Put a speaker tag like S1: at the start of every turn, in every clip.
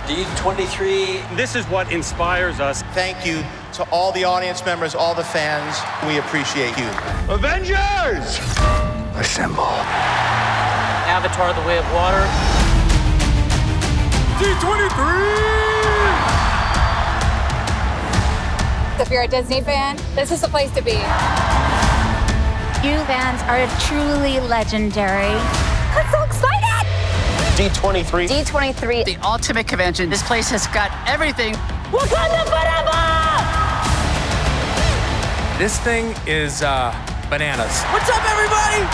S1: D23.
S2: This is what inspires us.
S3: Thank you to all the audience members, all the fans. We appreciate you.
S4: Avengers! Assemble.
S1: Avatar: The Way of Water.
S4: D23!
S5: If you're a Disney fan, this is the place to be.
S6: You fans are truly legendary.
S5: I'm so excited!
S3: D23.
S6: D23.
S7: The ultimate convention. This place has got everything.
S5: Wakanda forever!
S8: This thing is bananas.
S7: What's up, everybody?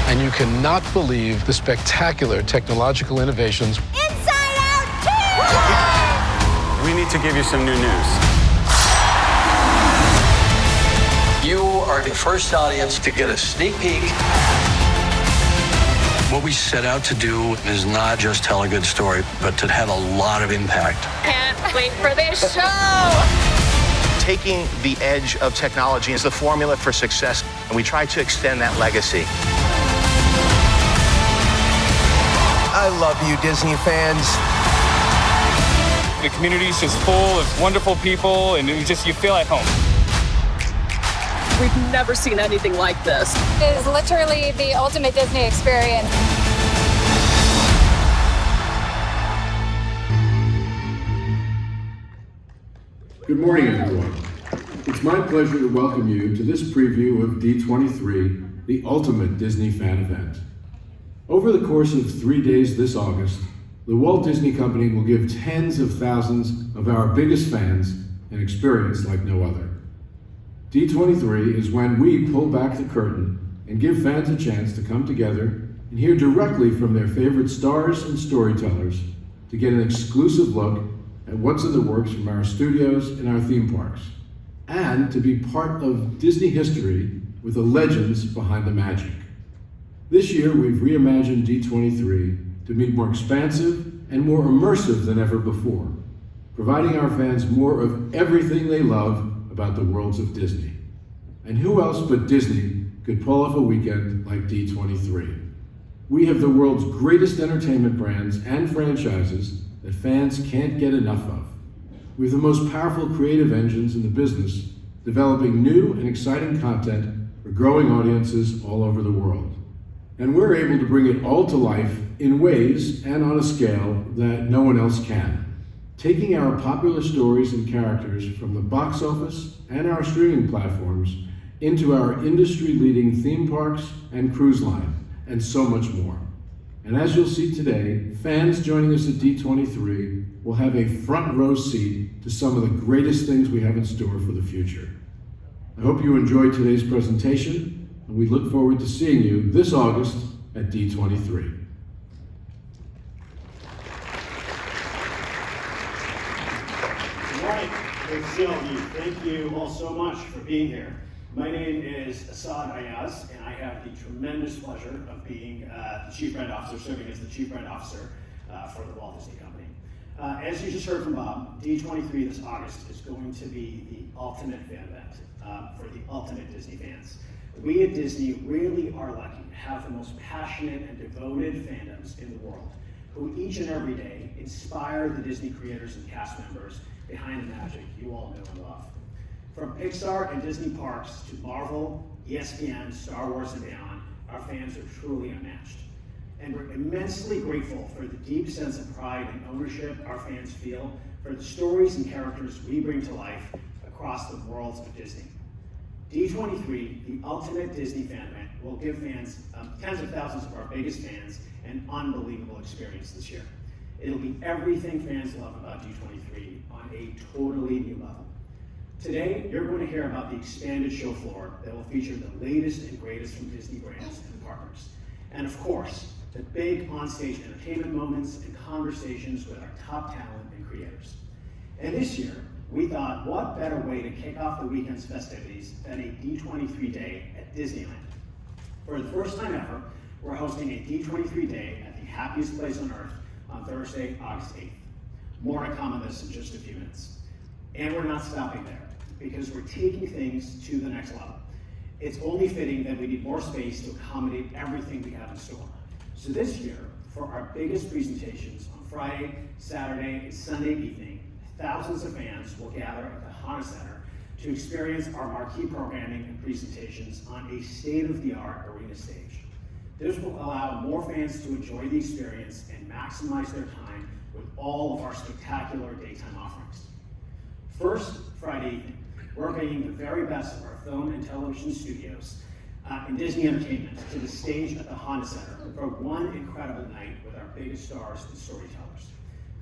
S9: And you cannot believe the spectacular technological innovations.
S6: Inside Out 2!
S2: We need to give you some new news.
S1: You are the first audience to get a sneak peek.
S10: What we set out to do is not just tell a good story, but to have a lot of impact.
S5: Can't wait for this show!
S3: Taking the edge of technology is the formula for success, and we try to extend that legacy.
S4: I love you, Disney fans.
S8: The community is just full of wonderful people, and you feel at home.
S7: We've never seen anything like this.
S5: It is literally the ultimate Disney experience.
S11: Good morning, everyone. It's my pleasure to welcome you to this preview of D23, the ultimate Disney fan event. Over the course of 3 days this August, the Walt Disney Company will give tens of thousands of our biggest fans an experience like no other. D23 is when we pull back the curtain and give fans a chance to come together and hear directly from their favorite stars and storytellers to get an exclusive look at what's in the works from our studios and our theme parks, and to be part of Disney history with the legends behind the magic. This year, we've reimagined D23 to be more expansive and more immersive than ever before, providing our fans more of everything they love about the worlds of Disney. And who else but Disney could pull off a weekend like D23? We have the world's greatest entertainment brands and franchises that fans can't get enough of. We have the most powerful creative engines in the business, developing new and exciting content for growing audiences all over the world. And we're able to bring it all to life in ways and on a scale that no one else can. Taking our popular stories and characters from the box office and our streaming platforms into our industry-leading theme parks and cruise line, and so much more. And as you'll see today, fans joining us at D23 will have a front row seat to some of the greatest things we have in store for the future. I hope you enjoyed today's presentation, and we look forward to seeing you this August at D23.
S12: Good morning. Great to see all of you. Thank you all so much for being here. My name is Asad Ayaz, and I have the tremendous pleasure of being the Chief Brand Officer, serving as the Chief Brand Officer for the Walt Disney Company. As you just heard from Bob, D23 this August is going to be the ultimate fan event for the ultimate Disney fans. We at Disney really are lucky to have the most passionate and devoted fandoms in the world, who each and every day inspire the Disney creators and cast members behind the magic you all know and love. From Pixar and Disney parks to Marvel, ESPN, Star Wars, and beyond, our fans are truly unmatched. And we're immensely grateful for the deep sense of pride and ownership our fans feel for the stories and characters we bring to life across the worlds of Disney. D23, the ultimate Disney fan event, will give fans, tens of thousands of our biggest fans, an unbelievable experience this year. It'll be everything fans love about D23 on a totally new level. Today, you're going to hear about the expanded show floor that will feature the latest and greatest from Disney brands and partners. And of course, the big onstage entertainment moments and conversations with our top talent and creators. And this year, we thought, what better way to kick off the weekend's festivities than a D23 day at Disneyland? For the first time ever, we're hosting a D23 day at the happiest place on earth on Thursday, August 8th. More to come on this in just a few minutes. And we're not stopping there, because we're taking things to the next level. It's only fitting that we need more space to accommodate everything we have in store. So this year, for our biggest presentations on Friday, Saturday, and Sunday evening. Thousands of fans will gather at the Honda Center to experience our marquee programming and presentations on a state-of-the-art arena stage. This will allow more fans to enjoy the experience and maximize their time with all of our spectacular daytime offerings. First, Friday evening, we're bringing the very best of our film and television studios and Disney Entertainment to the stage at the Honda Center for one incredible night with our biggest stars and storytellers.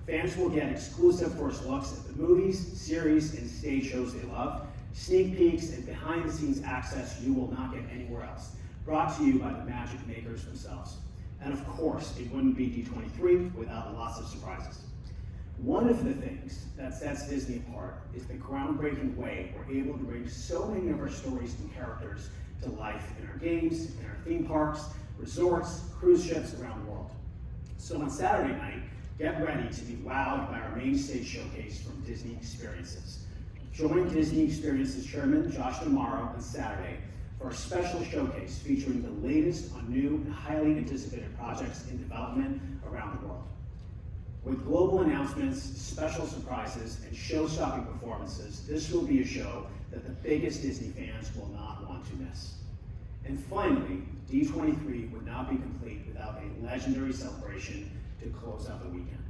S12: Fans will get exclusive first looks at the movies, series, and stage shows they love, sneak peeks, and behind-the-scenes access you will not get anywhere else, brought to you by the magic makers themselves. And of course, it wouldn't be D23 without lots of surprises. One of the things that sets Disney apart is the groundbreaking way we're able to bring so many of our stories and characters to life in our games, in our theme parks, resorts, cruise ships around the world. So on Saturday night, get ready to be wowed by our main stage showcase from Disney Experiences. Join Disney Experiences Chairman Josh D'Amaro on Saturday for a special showcase featuring the latest on new and highly anticipated projects in development around the world. With global announcements, special surprises, and show-stopping performances, this will be a show that the biggest Disney fans will not want to miss. And finally, D23 would not be complete without a legendary celebration to close out the weekend.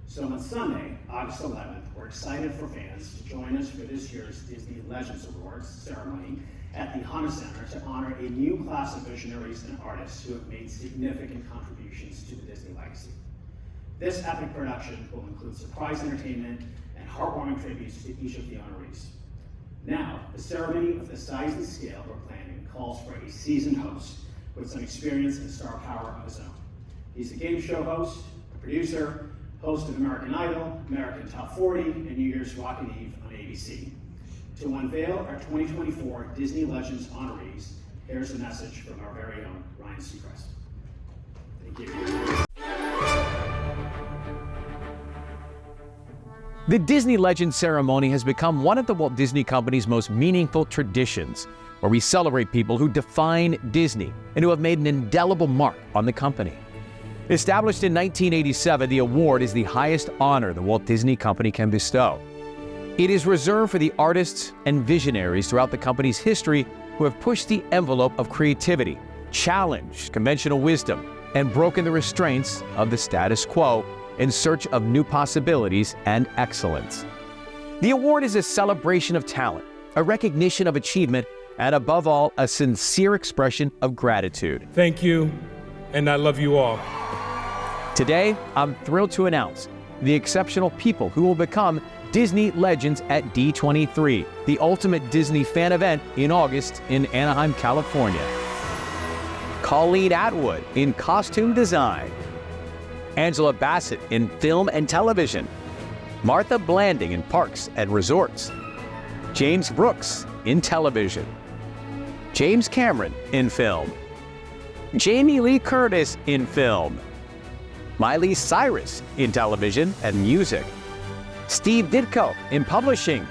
S12: So on Sunday, August 11th, we're excited for fans to join us for this year's Disney Legends Awards ceremony at the Honda Center to honor a new class of visionaries and artists who have made significant contributions to the Disney legacy. This epic production will include surprise entertainment and heartwarming tributes to each of the honorees. Now, the ceremony of the size and scale we're planning calls for a seasoned host with some experience and star power of his own. He's a game show host, a producer, host of American Idol, American Top 40, and New Year's Rockin' Eve on ABC. To unveil our 2024 Disney Legends honorees, here's a message from our very own Ryan Seacrest. Thank you.
S13: The Disney Legends ceremony has become one of the Walt Disney Company's most meaningful traditions, where we celebrate people who define Disney and who have made an indelible mark on the company. Established in 1987, the award is the highest honor the Walt Disney Company can bestow. It is reserved for the artists and visionaries throughout the company's history who have pushed the envelope of creativity, challenged conventional wisdom, and broken the restraints of the status quo in search of new possibilities and excellence. The award is a celebration of talent, a recognition of achievement, and above all, a sincere expression of gratitude.
S14: Thank you, and I love you all.
S13: Today, I'm thrilled to announce the exceptional people who will become Disney Legends at D23, the ultimate Disney fan event in August in Anaheim, California. Colleen Atwood in costume design, Angela Bassett in film and television, Martha Blanding in parks and resorts, James Brooks in television, James Cameron in film, Jamie Lee Curtis in film, Miley Cyrus in television and music, Steve Ditko in publishing,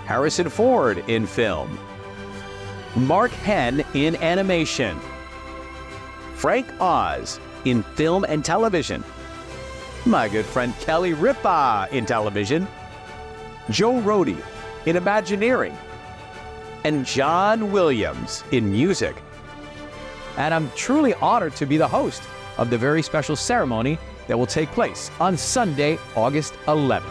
S13: Harrison Ford in film, Mark Henn in animation, Frank Oz in film and television, my good friend Kelly Ripa in television, Joe Rohde in Imagineering, and John Williams in music. And I'm truly honored to be the host of the very special ceremony that will take place on Sunday, August 11th.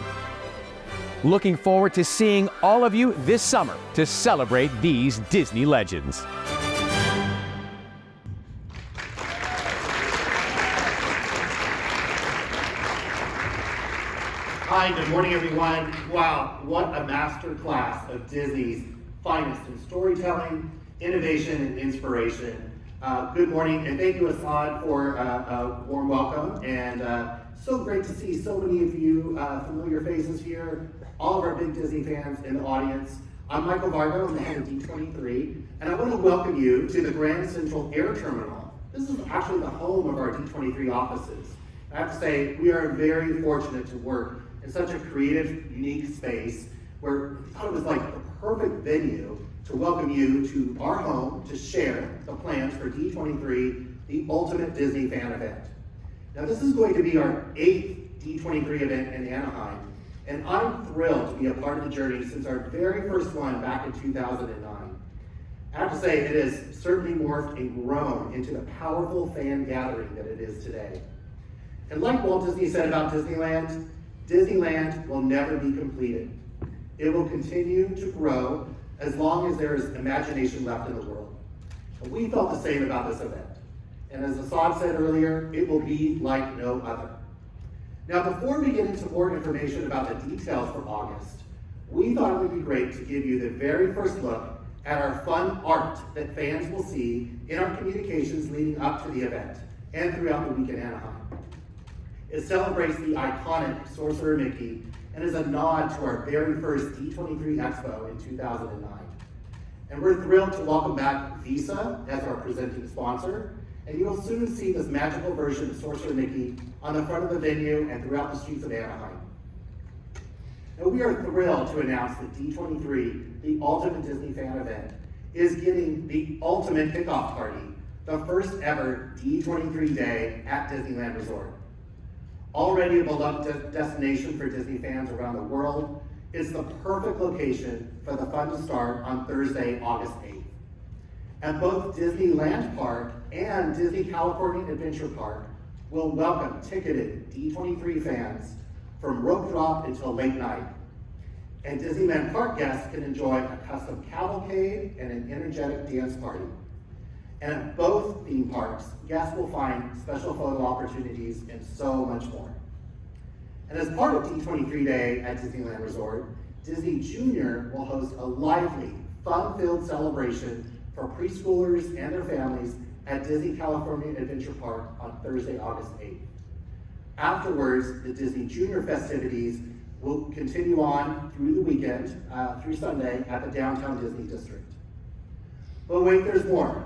S13: Looking forward to seeing all of you this summer to celebrate these Disney legends.
S15: Hi, good morning, everyone. Wow, what a masterclass of Disney's finest in storytelling, innovation, and inspiration. Good morning, and thank you, Assad, for a warm welcome. And so great to see so many of you familiar faces here, all of our big Disney fans in the audience. I'm Michael Vargo, I'm the head of D23, and I want to welcome you to the Grand Central Air Terminal. This is actually the home of our D23 offices. I have to say, we are very fortunate to work in such a creative, unique space where we thought it was like the perfect venue to welcome you to our home to share the plans for D23, the ultimate Disney fan event. Now this is going to be our 8th D23 event in Anaheim, and I'm thrilled to be a part of the journey since our very first one back in 2009. I have to say, it has certainly morphed and grown into the powerful fan gathering that it is today. And like Walt Disney said about Disneyland, Disneyland will never be completed. It will continue to grow as long as there is imagination left in the world. And we felt the same about this event. And as Assad said earlier, it will be like no other. Now, before we get into more information about the details for August, we thought it would be great to give you the very first look at our fun art that fans will see in our communications leading up to the event and throughout the week in Anaheim. It celebrates the iconic Sorcerer Mickey and is a nod to our very first D23 Expo in 2009. And we're thrilled to welcome back Visa as our presenting sponsor, and you'll soon see this magical version of Sorcerer Mickey on the front of the venue and throughout the streets of Anaheim. Now, we are thrilled to announce that D23, the Ultimate Disney Fan Event, is getting the ultimate kickoff party, the first ever D23 day at Disneyland Resort. Already a beloved destination for Disney fans around the world, it's the perfect location for the fun to start on Thursday, August 8th. And both Disneyland Park and Disney California Adventure Park will welcome ticketed D23 fans from rope drop until late night. And Disneyland Park guests can enjoy a custom cavalcade and an energetic dance party. And at both theme parks, guests will find special photo opportunities and so much more. And as part of D23 Day at Disneyland Resort, Disney Junior will host a lively, fun-filled celebration for preschoolers and their families at Disney California Adventure Park on Thursday, August 8th. Afterwards, the Disney Junior festivities will continue on through the weekend, through Sunday at the Downtown Disney District. But wait, there's more.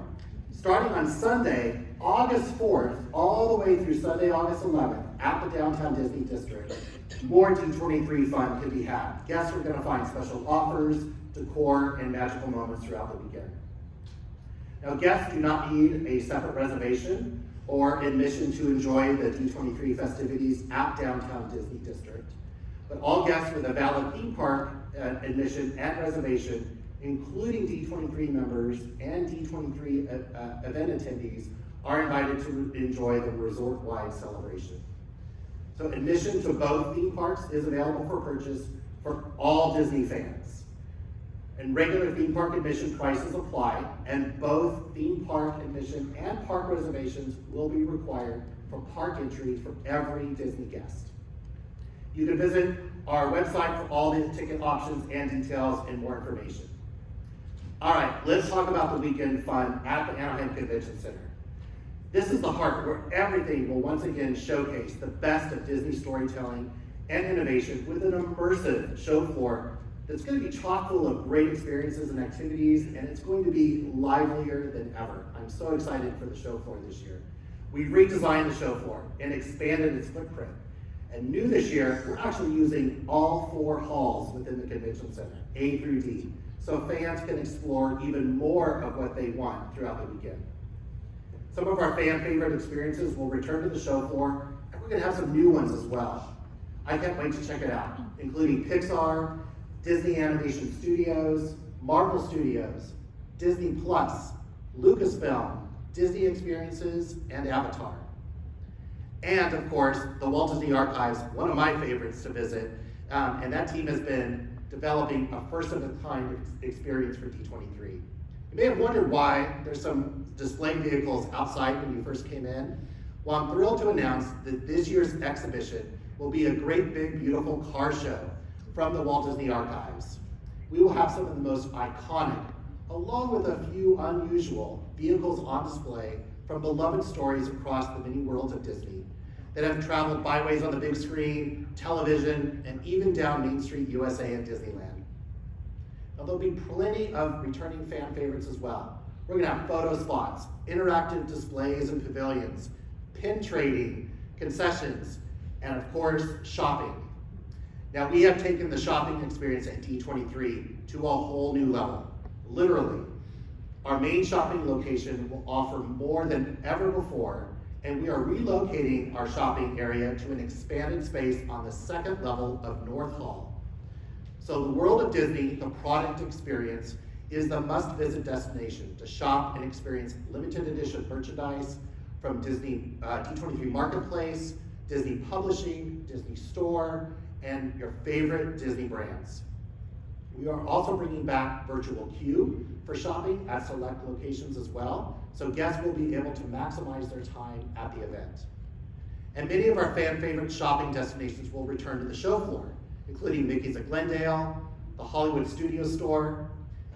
S15: Starting on Sunday, August 4th, all the way through Sunday, August 11th, at the Downtown Disney District, more D23 fun can be had. Guests are going to find special offers, decor, and magical moments throughout the weekend. Now, guests do not need a separate reservation or admission to enjoy the D23 festivities at Downtown Disney District. But all guests with a valid theme park admission and reservation, including D23 members and D23 event attendees, are invited to enjoy the resort-wide celebration. So admission to both theme parks is available for purchase for all Disney fans. And regular theme park admission prices apply, and both theme park admission and park reservations will be required for park entry for every Disney guest. You can visit our website for all the ticket options and details and more information. All right, let's talk about the weekend fun at the Anaheim Convention Center. This is the heart where everything will once again showcase the best of Disney storytelling and innovation with an immersive show floor that's going to be chock full of great experiences and activities, and it's going to be livelier than ever. I'm so excited for the show floor this year. We redesigned the show floor and expanded its footprint. And new this year, we're actually using all 4 halls within the convention center, A through D, so fans can explore even more of what they want throughout the weekend. Some of our fan favorite experiences will return to the show floor, and we're going to have some new ones as well. I can't wait to check it out, including Pixar, Disney Animation Studios, Marvel Studios, Disney Plus, Lucasfilm, Disney Experiences, and Avatar. And of course, the Walt Disney Archives, one of my favorites to visit, and that team has been developing a first-of-a-kind experience for D23. You may have wondered why there's some display vehicles outside when you first came in. Well, I'm thrilled to announce that this year's exhibition will be a great big beautiful car show from the Walt Disney Archives. We will have some of the most iconic, along with a few unusual vehicles on display from beloved stories across the many worlds of Disney that have traveled byways on the big screen, television, and even down Main Street, USA and Disneyland. Now, there'll be plenty of returning fan favorites as well. We're gonna have photo spots, interactive displays and pavilions, pin trading, concessions, and of course, shopping. Now, we have taken the shopping experience at D23 to a whole new level, literally. Our main shopping location will offer more than ever before and we are relocating our shopping area to an expanded space on the second level of North Hall. So the World of Disney, the product experience, is the must-visit destination to shop and experience limited edition merchandise from Disney D23 Marketplace, Disney Publishing, Disney Store, and your favorite Disney brands. We are also bringing back virtual queue for shopping at select locations as well, so guests will be able to maximize their time at the event. And many of our fan favorite shopping destinations will return to the show floor, including Mickey's at Glendale, the Hollywood Studio Store,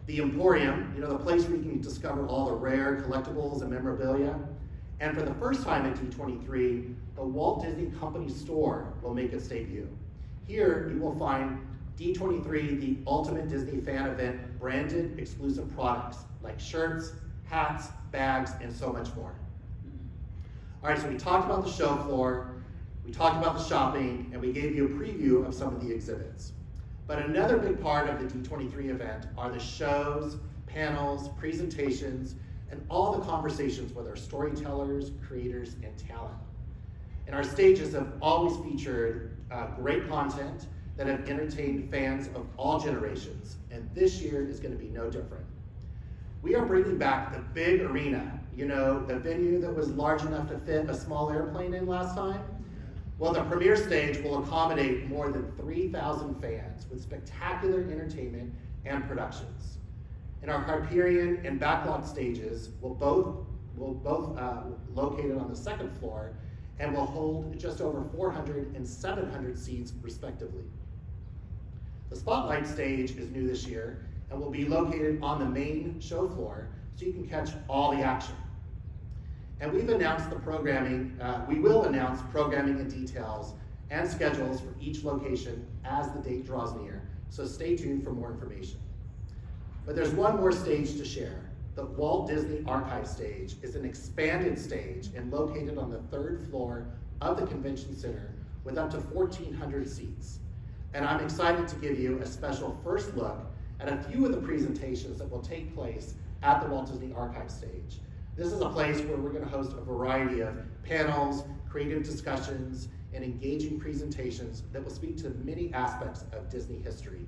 S15: the Emporium, the place where you can discover all the rare collectibles and memorabilia. And for the first time at D23, the Walt Disney Company store will make its debut. Here you will find D23, the Ultimate Disney Fan Event, branded exclusive products like shirts, hats, bags, and so much more. All right, so we talked about the show floor, we talked about the shopping, and we gave you a preview of some of the exhibits. But another big part of the D23 event are the shows, panels, presentations, and all the conversations with our storytellers, creators, and talent. And our stages have always featured great content that have entertained fans of all generations, and this year is going to be no different. We are bringing back the big arena, the venue that was large enough to fit a small airplane in last time. Well, the premiere stage will accommodate more than 3,000 fans with spectacular entertainment and productions. And our Hyperion and Backlot stages will both located on the second floor and will hold just over 400 and 700 seats respectively. The Spotlight stage is new this year and will be located on the main show floor so you can catch all the action. And we've announced the programming, we will announce programming and details and schedules for each location as the date draws near, so stay tuned for more information. But there's one more stage to share. The Walt Disney Archive stage is an expanded stage and located on the third floor of the Convention Center with up to 1,400 seats. And I'm excited to give you a special first look at a few of the presentations that will take place at the Walt Disney Archive stage. This is a place where we're going to host a variety of panels, creative discussions, and engaging presentations that will speak to many aspects of Disney history.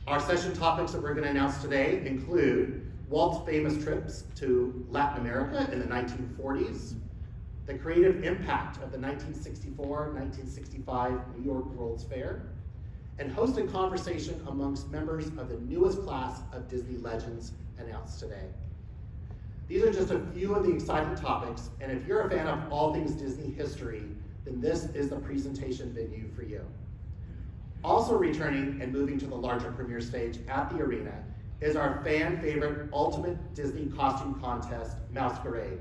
S15: Our session topics that we're going to announce today include Walt's famous trips to Latin America in the 1940s, the creative impact of the 1964-1965 New York World's Fair, and host a conversation amongst members of the newest class of Disney legends announced today. These are just a few of the exciting topics, and if you're a fan of all things Disney history, then this is the presentation venue for you. Also returning and moving to the larger premiere stage at the arena is our fan favorite Ultimate Disney Costume Contest, Masquerade.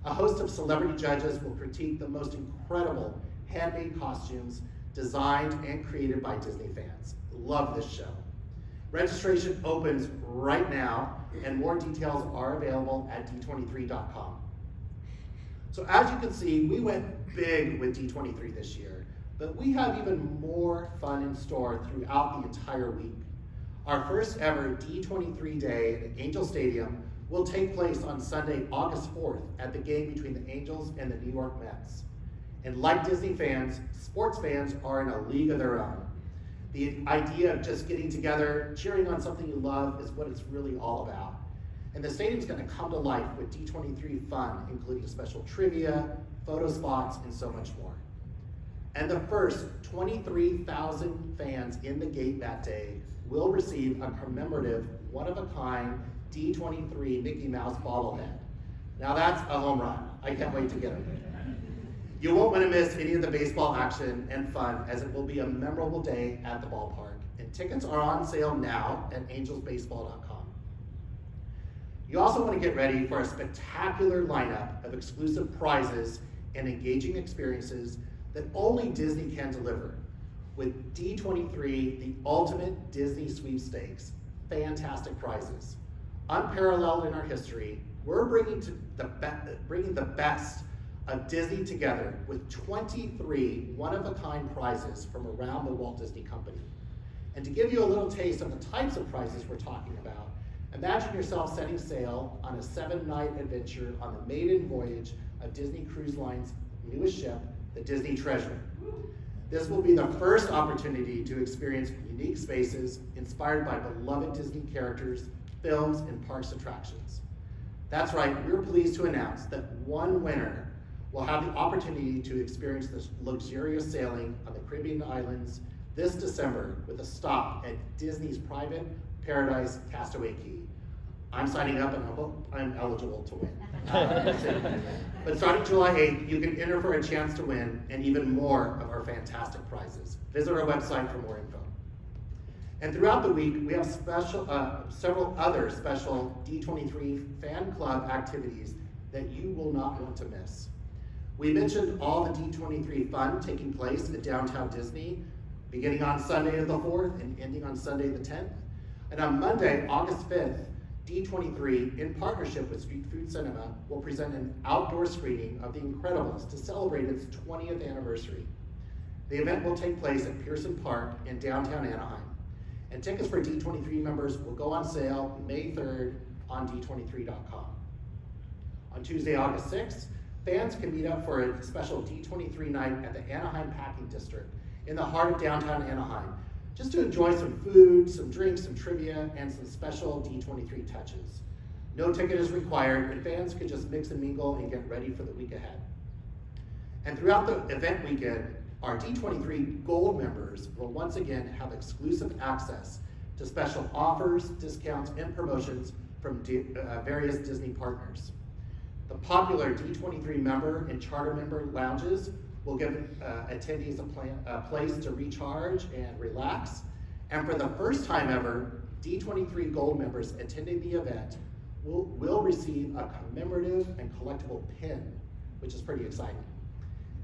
S15: A host of celebrity judges will critique the most incredible handmade costumes designed and created by Disney fans. Love this show. Registration opens right now, and more details are available at d23.com. So as you can see, we went big with D23 this year, but we have even more fun in store throughout the entire week. Our first ever D23 Day at Angel Stadium will take place on Sunday, August 4th at the game between the Angels and the New York Mets. And like Disney fans, sports fans are in a league of their own. The idea of just getting together, cheering on something you love is what it's really all about. And the stadium's gonna come to life with D23 fun, including special trivia, photo spots, and so much more. And the first 23,000 fans in the gate that day will receive a commemorative, one-of-a-kind D23 Mickey Mouse bobblehead. Now that's a home run. I can't wait to get it. You won't want to miss any of the baseball action and fun, as it will be a memorable day at the ballpark. And tickets are on sale now at angelsbaseball.com. You also want to get ready for a spectacular lineup of exclusive prizes and engaging experiences that only Disney can deliver. With D23, the ultimate Disney sweepstakes, fantastic prizes. Unparalleled in our history, we're bringing the best of Disney together with 23 one-of-a-kind prizes from around the Walt Disney Company. And to give you a little taste of the types of prizes we're talking about, imagine yourself setting sail on a 7-night adventure on the maiden voyage of Disney Cruise Line's newest ship, the Disney Treasure. This will be the first opportunity to experience unique spaces inspired by beloved Disney characters, films, and parks attractions. That's right, we're pleased to announce that one winner will have the opportunity to experience this luxurious sailing on the Caribbean islands this December with a stop at Disney's private Paradise Castaway Key. I'm signing up and I hope I'm eligible to win. But starting July 8th, you can enter for a chance to win and even more of our fantastic prizes. Visit our website for more info. And throughout the week, we have several other special D23 fan club activities that you will not want to miss. We mentioned all the D23 fun taking place at Downtown Disney, beginning on Sunday the 4th and ending on Sunday the 10th. And on Monday, August 5th, D23, in partnership with Street Food Cinema, will present an outdoor screening of The Incredibles to celebrate its 20th anniversary. The event will take place at Pearson Park in downtown Anaheim. And tickets for D23 members will go on sale May 3rd on D23.com. On Tuesday, August 6th, fans can meet up for a special D23 night at the Anaheim Packing District in the heart of downtown Anaheim, just to enjoy some food, some drinks, some trivia, and some special D23 touches. No ticket is required, and fans can just mix and mingle and get ready for the week ahead. And throughout the event weekend, our D23 Gold members will once again have exclusive access to special offers, discounts, and promotions from various Disney partners. The popular D23 member and charter member lounges will give attendees a place to recharge and relax. And for the first time ever, D23 Gold members attending the event will receive a commemorative and collectible pin, which is pretty exciting.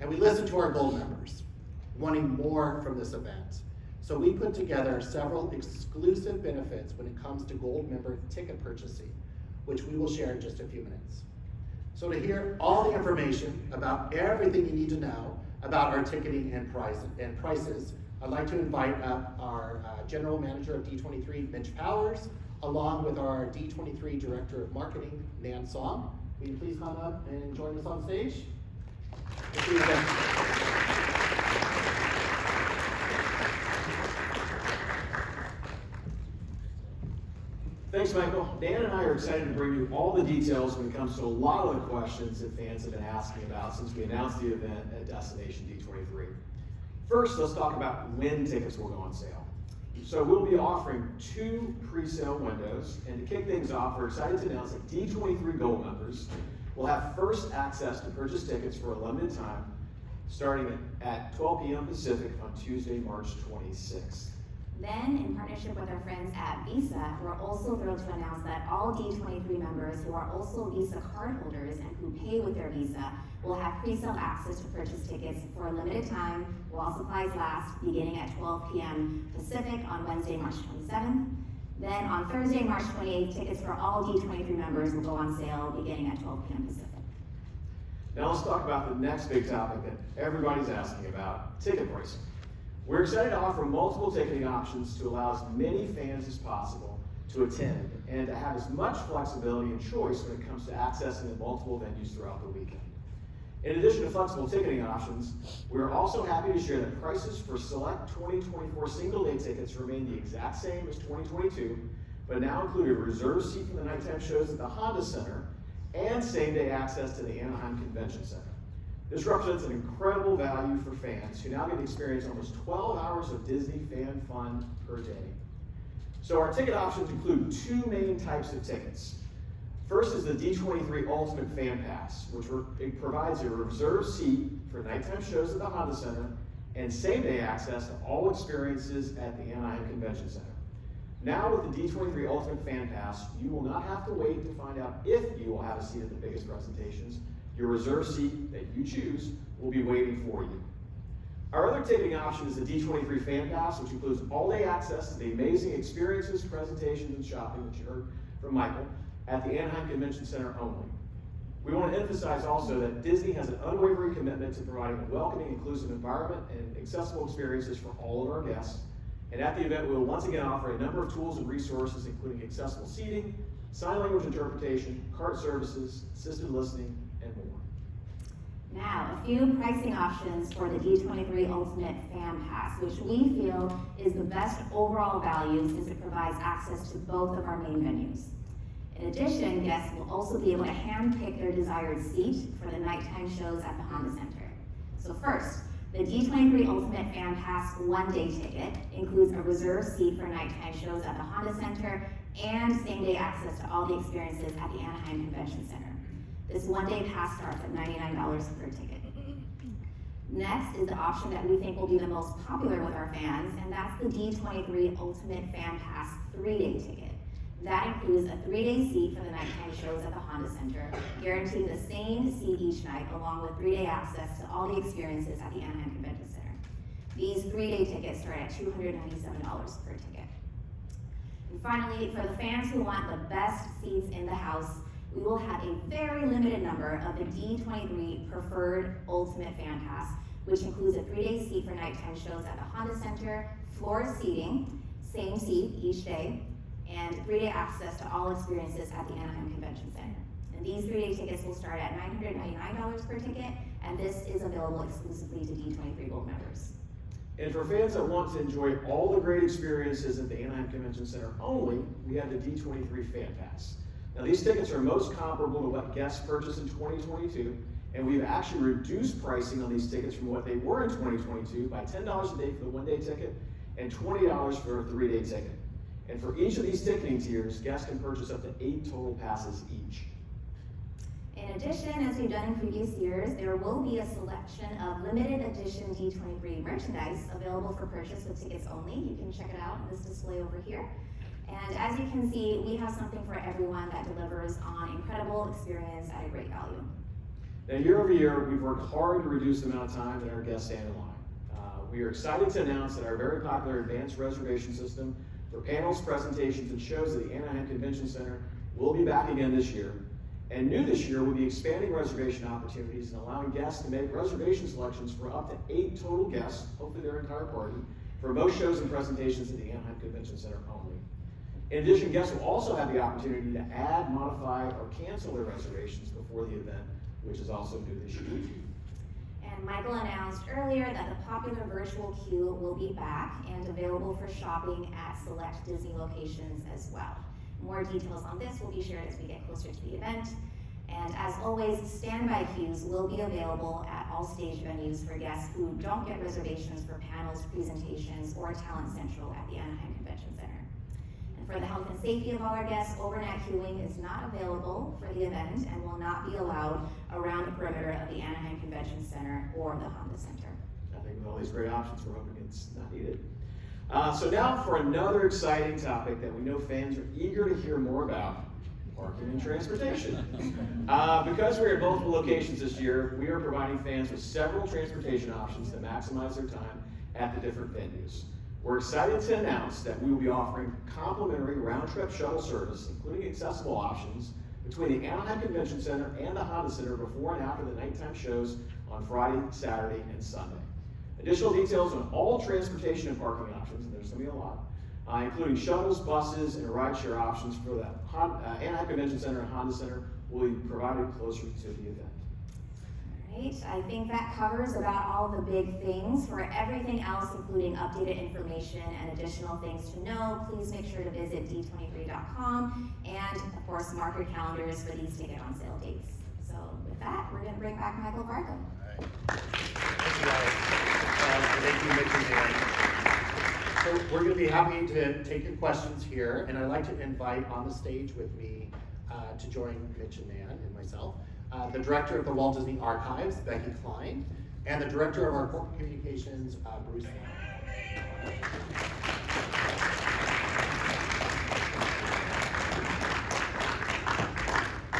S15: And we listened to our Gold members, wanting more from this event. So we put together several exclusive benefits when it comes to Gold member ticket purchasing, which we will share in just a few minutes. So to hear all the information about everything you need to know about our ticketing and prices, I'd like to invite up our General Manager of D23, Mitch Powers, along with our D23 Director of Marketing, Nan Song. Will you please come up and join us on stage?
S16: Thanks, Michael. Dan and I are excited to bring you all the details when it comes to a lot of the questions that fans have been asking about since we announced the event at Destination D23. First, let's talk about when tickets will go on sale. So we'll be offering 2 pre-sale windows, and to kick things off, we're excited to announce that D23 Gold members will have first access to purchase tickets for a limited time, starting at 12 p.m. Pacific on Tuesday, March 26th.
S17: Then, in partnership with our friends at Visa, we're also thrilled to announce that all D23 members who are also Visa cardholders and who pay with their Visa will have pre-sale access to purchase tickets for a limited time while supplies last, beginning at 12 p.m. Pacific on Wednesday, March 27th. Then on Thursday, March 28th, tickets for all D23 members will go on sale beginning at 12 p.m. Pacific.
S16: Now let's talk about the next big topic that everybody's asking about, ticket pricing. We're excited to offer multiple ticketing options to allow as many fans as possible to attend and to have as much flexibility and choice when it comes to accessing the multiple venues throughout the weekend. In addition to flexible ticketing options, we're also happy to share that prices for select 2024 single-day tickets remain the exact same as 2022, but now include a reserved seat for the nighttime shows at the Honda Center and same-day access to the Anaheim Convention Center. This represents an incredible value for fans who now get to experience almost 12 hours of Disney fan fun per day. So our ticket options include 2 main types of tickets. First is the D23 Ultimate Fan Pass, which provides a reserved seat for nighttime shows at the Honda Center and same-day access to all experiences at the Anaheim Convention Center. Now with the D23 Ultimate Fan Pass, you will not have to wait to find out if you will have a seat at the biggest presentations. Your reserved seat that you choose will be waiting for you. Our other ticketing option is the D23 Fan Pass, which includes all-day access to the amazing experiences, presentations, and shopping that you heard from Michael at the Anaheim Convention Center only. We want to emphasize also that Disney has an unwavering commitment to providing a welcoming, inclusive environment and accessible experiences for all of our guests. And at the event, we will once again offer a number of tools and resources, including accessible seating, sign language interpretation, cart services, assisted listening, and more.
S17: Now, a few pricing options for the D23 Ultimate Fan Pass, which we feel is the best overall value since it provides access to both of our main venues. In addition, guests will also be able to hand-pick their desired seat for the nighttime shows at the Honda Center. So first, the D23 Ultimate Fan Pass one-day ticket includes a reserved seat for nighttime shows at the Honda Center and same-day access to all the experiences at the Anaheim Convention Center. This one-day pass starts at $99 per ticket. Next is the option that we think will be the most popular with our fans, and that's the D23 Ultimate Fan Pass 3-day ticket. That includes a 3-day seat for the nighttime shows at the Honda Center, guaranteeing the same seat each night, along with 3-day access to all the experiences at the Anaheim Convention Center. These 3-day tickets start at $297 per ticket. And finally, for the fans who want the best seats in the house, we will have a very limited number of the D23 Preferred Ultimate Fan Pass, which includes a 3-day seat for nighttime shows at the Honda Center, floor seating, same seat each day, and 3-day access to all experiences at the Anaheim Convention Center. And these 3-day tickets will start at $999 per ticket, and this is available exclusively to D23 Gold members.
S16: And for fans that want to enjoy all the great experiences at the Anaheim Convention Center only, we have the D23 Fan Pass. Now these tickets are most comparable to what guests purchased in 2022, and we've actually reduced pricing on these tickets from what they were in 2022 by $10 a day for the one-day ticket and $20 for a 3-day ticket. And for each of these ticketing tiers, guests can purchase up to 8 total passes each.
S17: In addition, as we've done in previous years, there will be a selection of limited edition D23 merchandise available for purchase with tickets only. You can check it out in this display over here. And as you can see, we have something for everyone that delivers on incredible experience at a great value.
S16: Now, year over year, we've worked hard to reduce the amount of time that our guests stand in line. We are excited to announce that our very popular advanced reservation system for panels, presentations, and shows at the Anaheim Convention Center will be back again this year. And new this year, we'll be expanding reservation opportunities and allowing guests to make reservation selections for up to 8 total guests, hopefully their entire party, for most shows and presentations at the Anaheim Convention Center only. In addition, guests will also have the opportunity to add, modify, or cancel their reservations before the event, which is also new this year.
S17: And Michael announced earlier that the popular virtual queue will be back and available for shopping at select Disney locations as well. More details on this will be shared as we get closer to the event. And as always, standby queues will be available at all stage venues for guests who don't get reservations for panels, presentations, or Talent Central at the Anaheim Convention Center. And for the health and safety of all our guests, overnight queuing is not available for the event and will not be allowed around the perimeter of the Anaheim Convention Center or the Honda Center.
S16: I think with all these great options, we're hoping it's not needed. So now for another exciting topic that we know fans are eager to hear more about, parking and transportation. Because we're at multiple locations this year, we are providing fans with several transportation options to maximize their time at the different venues. We're excited to announce that we will be offering complimentary round-trip shuttle service, including accessible options, between the Anaheim Convention Center and the Honda Center before and after the nighttime shows on Friday, Saturday, and Sunday. Additional details on all transportation and parking options, and there's going to be a lot, including shuttles, buses, and rideshare options for the Anaheim Convention Center and Honda Center, will be provided closer to the event.
S17: All right, I think that covers about all the big things. For everything else, including updated information and additional things to know, please make sure to visit d23.com and, of course, mark your calendars for these ticket on sale dates. So with that, we're going to bring back Michael Vargo.
S15: All right. Thank you, guys. Thank you, Mitch and Dan. So we're going to be happy to take your questions here, and I'd like to invite on the stage with me to join Mitch and Dan and myself, the director of the Walt Disney Archives, Becky Klein, and the director of our corporate communications, Bruce.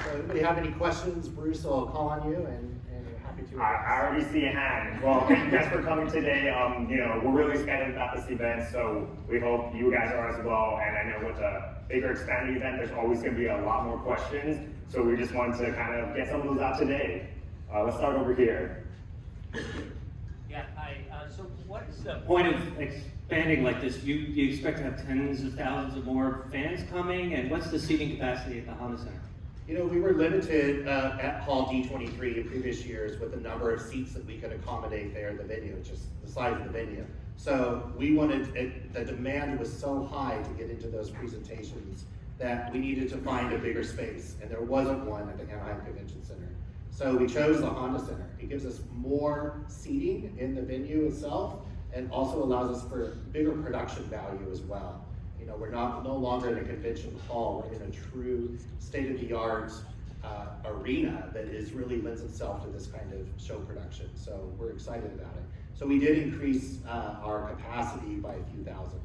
S15: So anybody have any questions? Bruce, I'll call on you, and we're happy to.
S18: I already see a hand. Well, thank you guys for coming today. We're really excited about this event, so we hope you guys are as well. And I know with a bigger expanded event, there's always going to be a lot more questions. So we just wanted to kind of get some of those out today. Let's start over here.
S19: Yeah, hi. So what is the point of expanding like this? You expect to have tens of thousands of more fans coming, and what's the seating capacity at the Honda Center?
S15: You know, we were limited at Hall D23 in previous years with the number of seats that we could accommodate there in the venue, just the size of the venue. So we wanted, the demand was so high to get into those presentations that we needed to find a bigger space, and there wasn't one at the Anaheim Convention Center. So we chose the Honda Center. It gives us more seating in the venue itself, and also allows us for bigger production value as well. You know, we're no longer in a convention hall, we're in a true state-of-the-art arena that really lends itself to this kind of show production. So we're excited about it. So we did increase our capacity by a few thousand.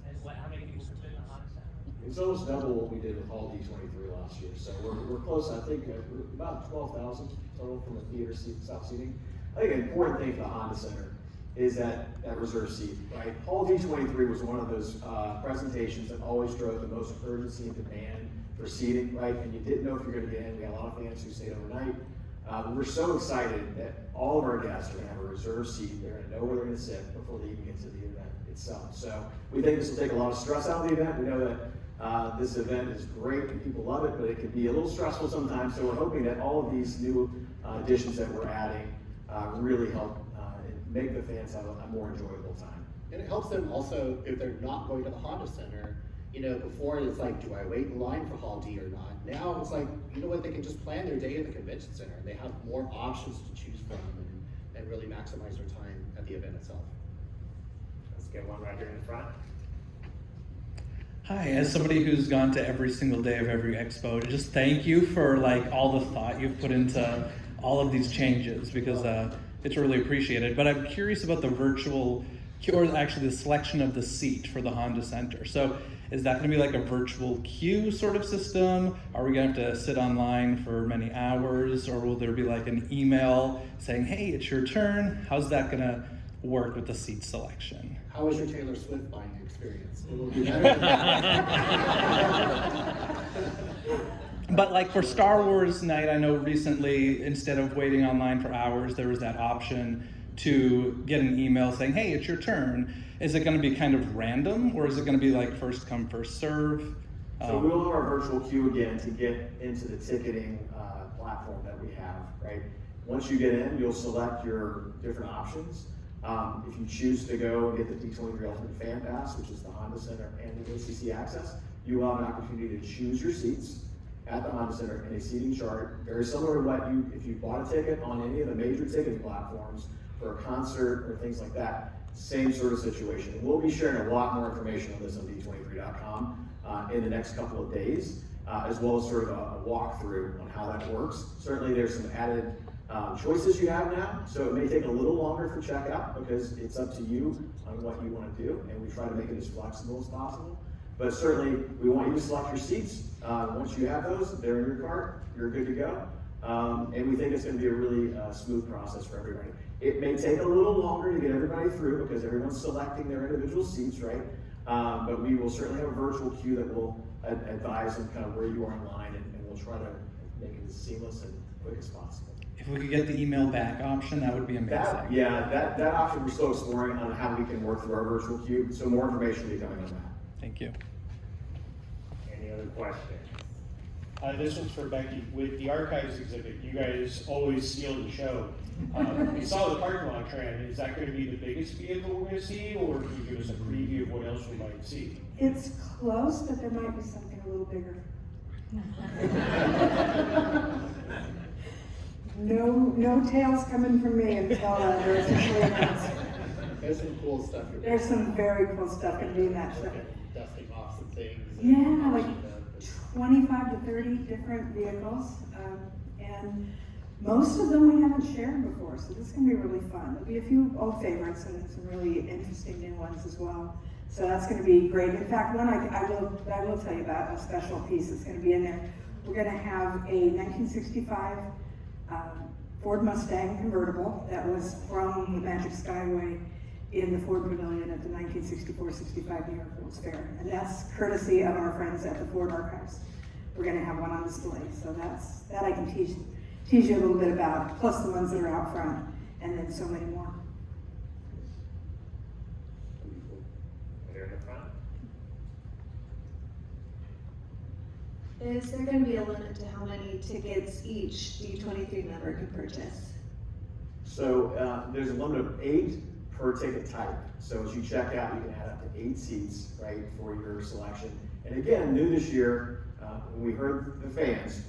S19: And how many people fit in the Honda Center?
S16: It's almost double what we did with Hall D23 last year. So we're close, I think, we're about 12,000 total from the theater south seating. I think an important thing for the Honda Center is that reserve seat, right? Hall D23 was one of those presentations that always drove the most urgency and demand for seating, right? And you didn't know if you were gonna get in. We had a lot of fans who stayed overnight. We're so excited that all of our guests are gonna have a reserved seat. They're gonna know where they're gonna sit before they even get to the event itself. So we think this will take a lot of stress out of the event. We know that this event is great and people love it, but it can be a little stressful sometimes. So we're hoping that all of these new additions that we're adding really help make the fans have a more enjoyable time.
S15: And it helps them also, if they're not going to the Honda Center, you know, before it's like, do I wait in line for Hall D or not? Now it's like, you know what, they can just plan their day at the convention center and they have more options to choose from and really maximize their time at the event itself.
S18: Let's get one right here in the front.
S20: Hi, as somebody who's gone to every single day of every expo, just thank you for like all the thought you've put into all of these changes, because it's really appreciated. But I'm curious about the virtual, or actually the selection of the seat for the Honda Center. So is that gonna be like a virtual queue sort of system? Are we gonna have to sit online for many hours? Or will there be like an email saying, hey, it's your turn? How's that gonna work with the seat selection?
S15: How was your Taylor Swift buying experience? It will be better.
S20: But like for Star Wars night, I know recently, instead of waiting online for hours, there was that option to get an email saying, hey, it's your turn. Is it gonna be kind of random, or is it gonna be like first come, first serve?
S16: So we'll have our virtual queue again to get into the ticketing platform that we have, right? Once you get in, you'll select your different options. If you choose to go and get the D23 Ultimate Fan Pass, which is the Honda Center and the ACC Access, you will have an opportunity to choose your seats at the Honda Center in a seating chart, very similar to what if you bought a ticket on any of the major ticketing platforms for a concert or things like that, same sort of situation. We'll be sharing a lot more information on this on D23.com in the next couple of days, as well as sort of a walkthrough on how that works. Certainly there's some added choices you have now, so it may take a little longer for checkout because it's up to you on what you want to do, and we try to make it as flexible as possible. But certainly, we want you to select your seats. Once you have those, they're in your cart, you're good to go. And we think it's going to be a really smooth process for everybody. It may take a little longer to get everybody through because everyone's selecting their individual seats, right? But we will certainly have a virtual queue that will advise them kind of where you are in line, and we'll try to make it as seamless and quick as possible.
S20: If we could get the email back option, that would be amazing.
S16: That option we're still exploring on how we can work through our virtual queue. So more information will be coming on that.
S20: Thank you.
S18: Any other questions?
S12: This one's for Becky. With the archives exhibit, you guys always steal the show. We saw the parking lot trend. Is that going to be the biggest vehicle we're going to see, or can you give us a preview of what else we might see?
S21: It's close, but there might be something a little bigger. No tails coming from me until they're officially announced.
S15: There's some cool stuff.
S21: There's some very cool stuff going to be in that show.
S15: Dusting off some things.
S21: Yeah, like 25 to 30 different vehicles, and most of them we haven't shared before, so this is going to be really fun. There'll be a few old favorites and some really interesting new ones as well. So that's going to be great. In fact, one I will tell you about, a special piece that's going to be in there. We're going to have a 1965 Ford Mustang convertible that was from the Magic Skyway in the Ford Pavilion at the 1964-65 New York World's Fair. And that's courtesy of our friends at the Ford Archives. We're going to have one on display. So that I can tease you a little bit about, plus the ones that are out front, and then so many more.
S18: Here in the front.
S21: Is there going to be a limit to how many tickets each D23 member can purchase?
S16: So there's a limit of 8 per ticket type. So as you check out, you can add up to 8 seats, right, for your selection. And again, new this year, when we heard the fans,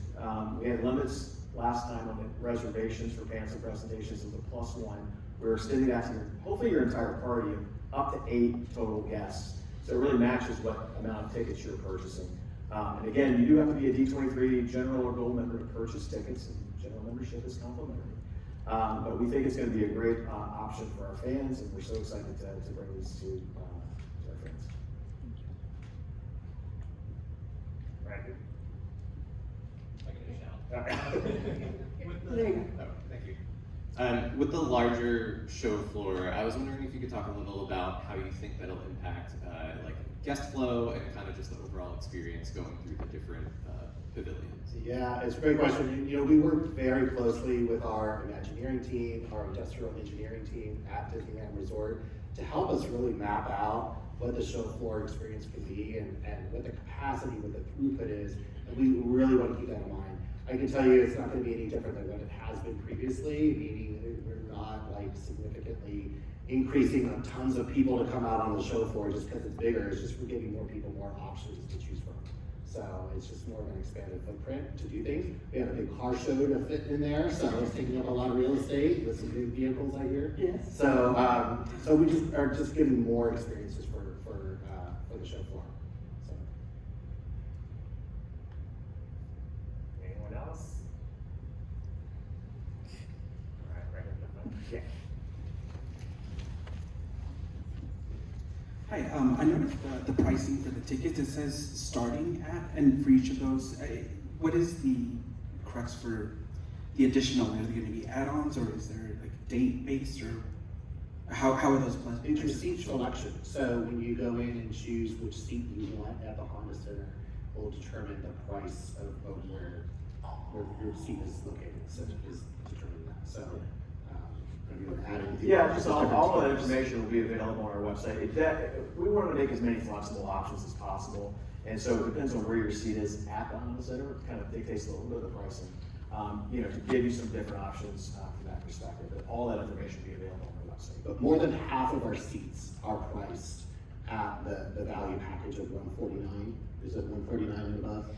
S16: we had limits last time on the reservations for panels and presentations of the +1. We're extending that to hopefully your entire party of up to 8 total guests. So it really matches what amount of tickets you're purchasing. And again, you do have to be a D23 general or gold member to purchase tickets, and general membership is complimentary. But we think it's going to be a great option for our fans, and we're so excited to bring these to our fans.
S18: Right.
S21: There you go.
S9: Oh, thank you. With the larger show floor, I was wondering if you could talk a little about how you think that'll impact like guest flow and kind of just the overall experience going through the different pavilions.
S15: Yeah, it's a great question. You know, we work very closely with our Imagineering team, our industrial engineering team at Disneyland Resort to help us really map out what the show floor experience can be and what the capacity, what the throughput is. And we really want to keep that in mind. I can tell you it's not going to be any different than what it has been previously, meaning we're not like significantly increasing tons of people to come out on the show floor just because it's bigger. It's just we're giving more people more options to choose from. So it's just more of an expanded footprint to do things. We have a big car show to fit in there, so it's taking up a lot of real estate with some new vehicles, I hear.
S21: Yes.
S15: So so we just are just giving more experiences for the show floor. So.
S18: Anyone else? All right, right in the front. Yeah.
S22: Hi, I noticed the pricing for the tickets. It says starting at, and for each of those, what is the crux for the additional? Are they going to be add-ons, or is there like date-based, or how are those plans?
S15: It's your seat selection. So when you go in and choose which seat you want at the Honda Center, will determine the price of where your seat is located. So it is determining that. So.
S16: Yeah, just all that information will be available on our website. We want to make as many flexible options as possible, and so it depends on where your seat is at the Honda Center. It kind of dictates a little bit of the pricing, you know, to give you some different options from that perspective. But all that information will be available on our website.
S15: But more than half of our seats are priced at the value package of $149. Is it $149 and above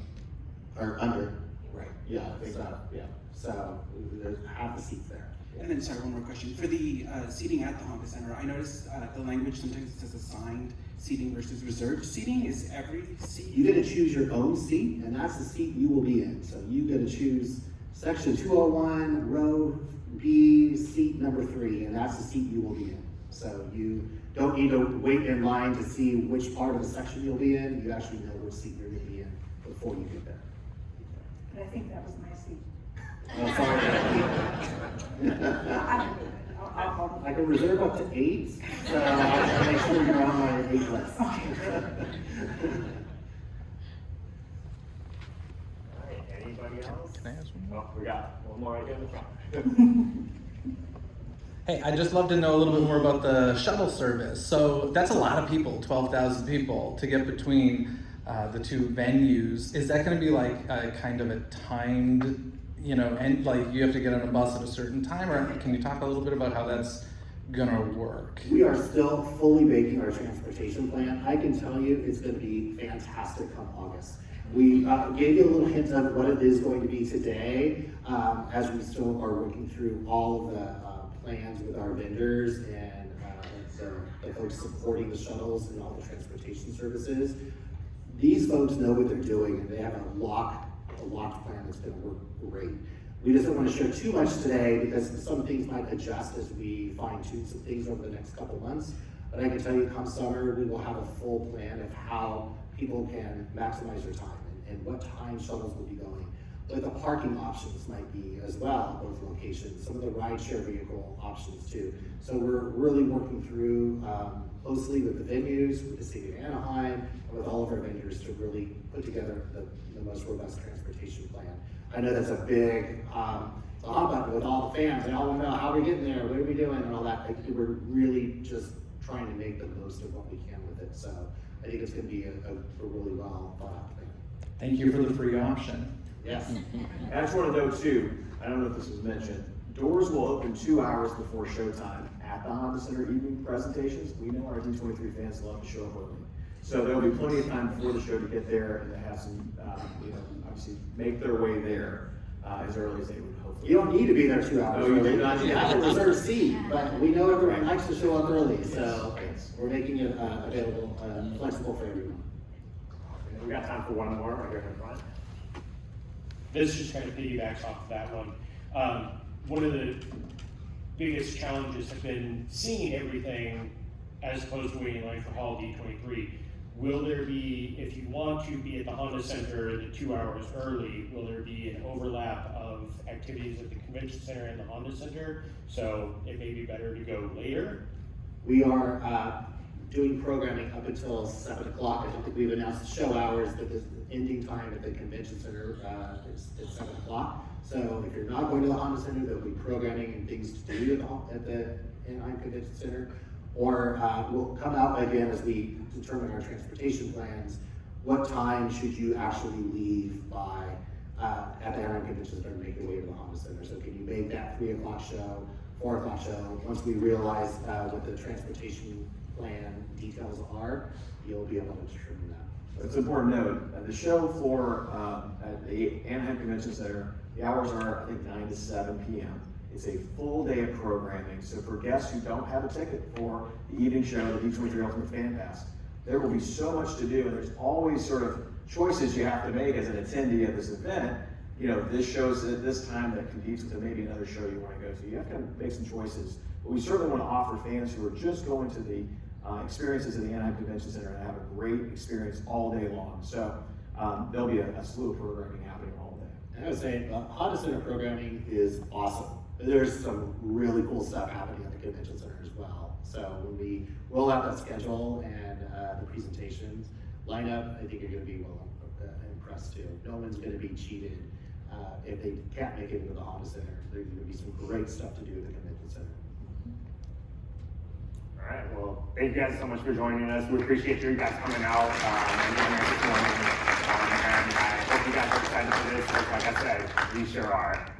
S15: or under? Right. Yeah. So yeah. So there's half the seats there.
S22: And then, sorry, one more question. For the seating at the Honda Center, I noticed the language sometimes it says assigned seating versus reserved seating. Is every seat?
S15: You get to choose your own seat, and that's the seat you will be in. So you get to choose section 201, row B, seat number 3, and that's the seat you will be in. So you don't need to wait in line to see which part of the section you'll be in. You actually know which seat you're going to be in before you get there.
S21: But I think that was my seat.
S15: Oh, sorry. I can reserve up to 8, so I'll make sure you're on my 8 list.
S18: All right, anybody else?
S23: Can I ask one more?
S18: Oh, we got one more right here in the front.
S20: Hey, I'd just love to know a little bit more about the shuttle service. So that's a lot of people, 12,000 people, to get between the two venues. Is that going to be like kind of a timed, you know, and like you have to get on a bus at a certain time, or can you talk a little bit about how that's gonna work?
S15: We are still fully making our transportation plan. I can tell you it's going to be fantastic come August. We gave you a little hint of what it is going to be today as we still are working through all of the plans with our vendors and the folks supporting the shuttles and all the transportation services. These folks know what they're doing, and they have a locked plan that's going to work great. We just don't want to share too much today because some things might adjust as we fine-tune some things over the next couple months. But I can tell you, come summer, we will have a full plan of how people can maximize their time and what time shuttles will be going. What the parking options might be as well, both locations, some of the rideshare vehicle options too. So we're really working through closely with the venues, with the city of Anaheim, and with all of our vendors to really put together the most robust transportation plan. I know that's a big hot button with all the fans. They all want to know how we're getting there, what are we doing, and all that. We're really just trying to make the most of what we can with it. So I think it's going to be a really well thought out thing.
S20: thank you for the free option.
S16: Yes. And I just want to note too, I don't know if this was mentioned, doors will open 2 hours before showtime at the Honda Center evening presentations. We know our D23 fans love to show up early. So there'll be plenty of time before the show to get there and to have some, obviously make their way there as early as they would hopefully.
S15: You don't need to be there 2 hours.
S16: No, you do not.
S15: You have a reserved seat, but we know everyone likes to show up early, so we're making it available, flexible for everyone.
S18: We got time for one more right here in front.
S2: This just kind of piggybacks off of that one. One of the biggest challenges has been seeing everything as opposed to waiting in line for Hall D23. Will there be, if you want to be at the Honda Center the 2 hours early, will there be an overlap of activities at the Convention Center and the Honda Center? So it may be better to go later?
S15: We are doing programming up until 7 o'clock. I don't think we've announced the show hours, but the ending time at the Convention Center is 7 o'clock. So if you're not going to the Honda Center, there'll be programming and things to do at the Anaheim Convention Center. Or we'll come out again as we determine our transportation plans. What time should you actually leave by at the Anaheim Convention Center and make your way to the Honda Center? So can you make that 3 o'clock show, 4 o'clock show? Once we realize what the transportation plan details are, you'll be able to determine that.
S16: It's important to note, the show floor at the Anaheim Convention Center, the hours are, I think, 9 to 7 p.m. It's a full day of programming, so for guests who don't have a ticket for the evening show, the D23 Ultimate Fan Pass, there will be so much to do, and there's always sort of choices you have to make as an attendee of this event. You know, this show's at this time that competes with maybe another show you want to go to. You have to make some choices, but we certainly want to offer fans who are just going to the experiences at the Anaheim Convention Center and have a great experience all day long. So there'll be a slew of programming happening all day.
S15: And I would say Honda Center programming is awesome. There's some really cool stuff happening at the Convention Center as well. So when we roll out that schedule and the presentations lineup, I think you're going to be well impressed too. No one's going to be cheated if they can't make it into the Honda Center. There's going to be some great stuff to do at the Convention Center.
S18: All right, well, thank you guys so much for joining us. We appreciate you guys coming out and being here this morning. And I hope you guys are excited for this, because like I said, we sure are.